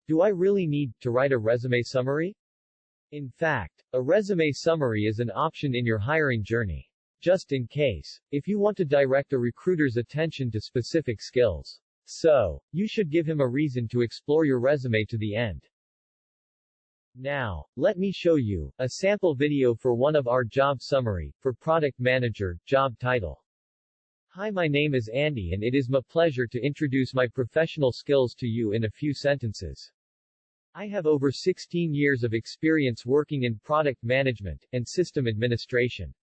Do I really need to write a resume summary? In fact, a resume summary is an option in your hiring journey. Just in case, if you want to direct a recruiter's attention to specific skills. So, you should give him a reason to explore your resume to the end. Now, let me show you a sample video for one of our job summary, for product manager, job title. Hi, my name is Andy and it is my pleasure to introduce my professional skills to you in a few sentences. I have over 16 years of experience working in product management and system administration.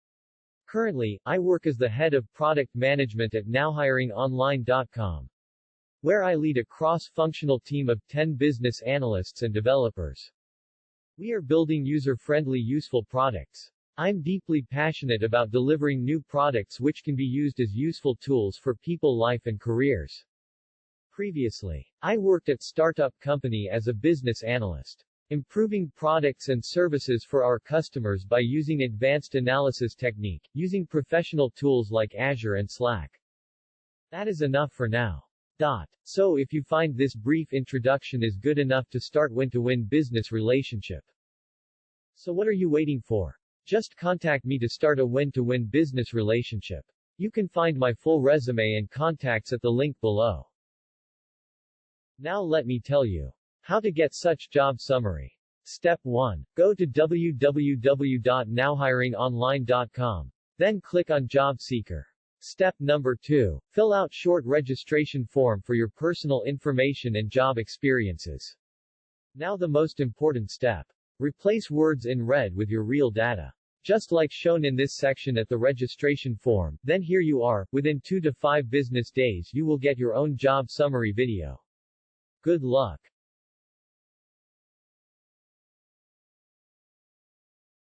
Currently, I work as the head of product management at NowHiringOnline.com, where I lead a cross-functional team of 10 business analysts and developers. We are building user-friendly, useful products. I'm deeply passionate about delivering new products which can be used as useful tools for people, life and careers. Previously, I worked at startup company as a business analyst, improving products and services for our customers by using advanced analysis technique, using professional tools like Azure and Slack. That is enough for now. So if you find this brief introduction is good enough to start win-to-win business relationship. So what are you waiting for? Just contact me to start a win-to-win business relationship. You can find my full resume and contacts at the link below. Now let me tell you how to get such job summary. Step 1. Go to www.nowhiringonline.com. Then click on Job Seeker. Step number 2. Fill out short registration form for your personal information and job experiences. Now the most important step. Replace words in red with your real data. Just like shown in this section at the registration form, then here you are. Within 2 to 5 business days you will get your own job summary video. Good luck.